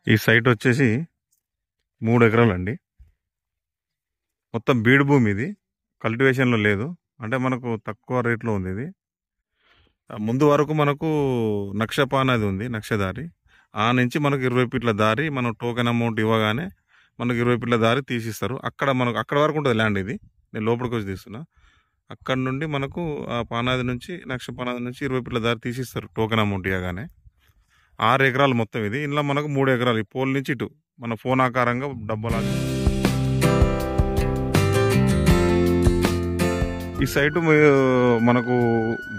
ఈ సైట్ వచ్చేసి 3 ఎకరాలండి. మొత్తం బీడు భూమి ఇది, కల్టివేషన్లో లేదు. అంటే మనకు తక్కువ రేట్లో ఉంది ఇది. ముందు వరకు మనకు నక్షపానది ఉంది, నక్షదారి. ఆ నుంచి మనకు 20 ఫీట్ల దారి, మనం టోకెన్ అమౌంట్ ఇవ్వగానే మనకు 20 ఫీట్ల దారి తీసిస్తారు. అక్కడ వరకు ఉంటుంది ల్యాండ్. ఇది నేను లోపలికి వచ్చి తీస్తున్నా. అక్కడ నుండి మనకు ఆ పానాది నుంచి, నక్షపానాది నుంచి 20 ఫీట్ల దారి తీసిస్తారు టోకెన్ అమౌంట్ ఇవ్వగానే. 6 ఎకరాలు మొత్తం ఇది. ఇందులో మనకు 3 ఎకరాలు ఈ పోల్ నుంచి ఇటు మన ఫోన్ ఆకారంగా డబ్బలాగా. ఈ సైటు మనకు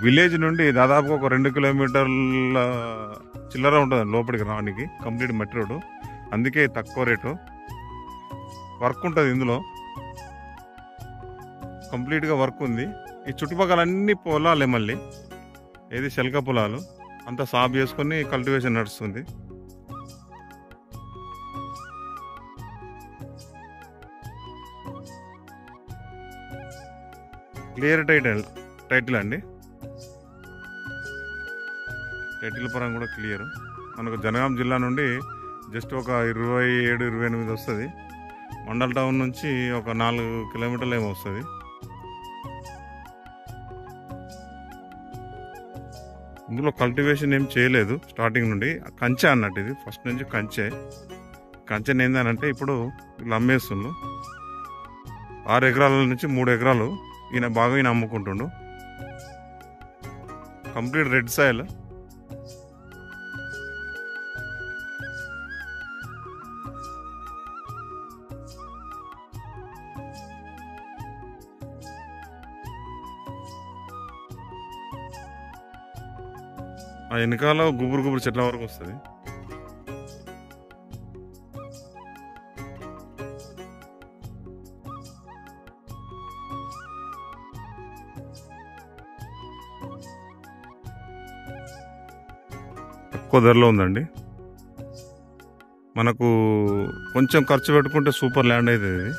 విలేజ్ నుండి దాదాపు ఒక 2 కిలోమీటర్ల చిల్లర ఉంటుంది లోపలికి రావడానికి. కంప్లీట్ మట్టి రోడ్డు, అందుకే తక్కువ రేటు. వర్క్ ఉంటుంది ఇందులో, కంప్లీట్గా వర్క్ ఉంది. ఈ చుట్టుపక్కల అన్ని పొలాలే, మళ్ళీ ఏది శల్క పొలాలు అంతా సాగు చేసుకొని కల్టివేషన్ నడుస్తుంది. క్లియర్ టైటిల్ అండి. టైటిల్ పరంగా కూడా క్లియర్. మనకు జనగాం జిల్లా నుండి జస్ట్ ఒక 27-28 వస్తుంది. మండల్ టౌన్ నుంచి ఒక 4 కిలోమీటర్లు ఏమో వస్తుంది. ఇందులో కల్టివేషన్ ఏం చేయలేదు స్టార్టింగ్ నుండి. కంచె అన్నట్టు ఇది, ఫస్ట్ నుంచి కంచెని ఏందనంటే ఇప్పుడు వీళ్ళు అమ్మేస్తుండ్రు. 6 ఎకరాల నుంచి 3 ఎకరాలు ఈయన అమ్ముకుంటుండు. Complete red soil. ఆ వెనకాల గుబురు చెట్ల వరకు వస్తుంది. తక్కువ ధరలో ఉందండి. మనకు కొంచెం ఖర్చు పెట్టుకుంటే సూపర్ ల్యాండ్ అవుతుంది ఇది.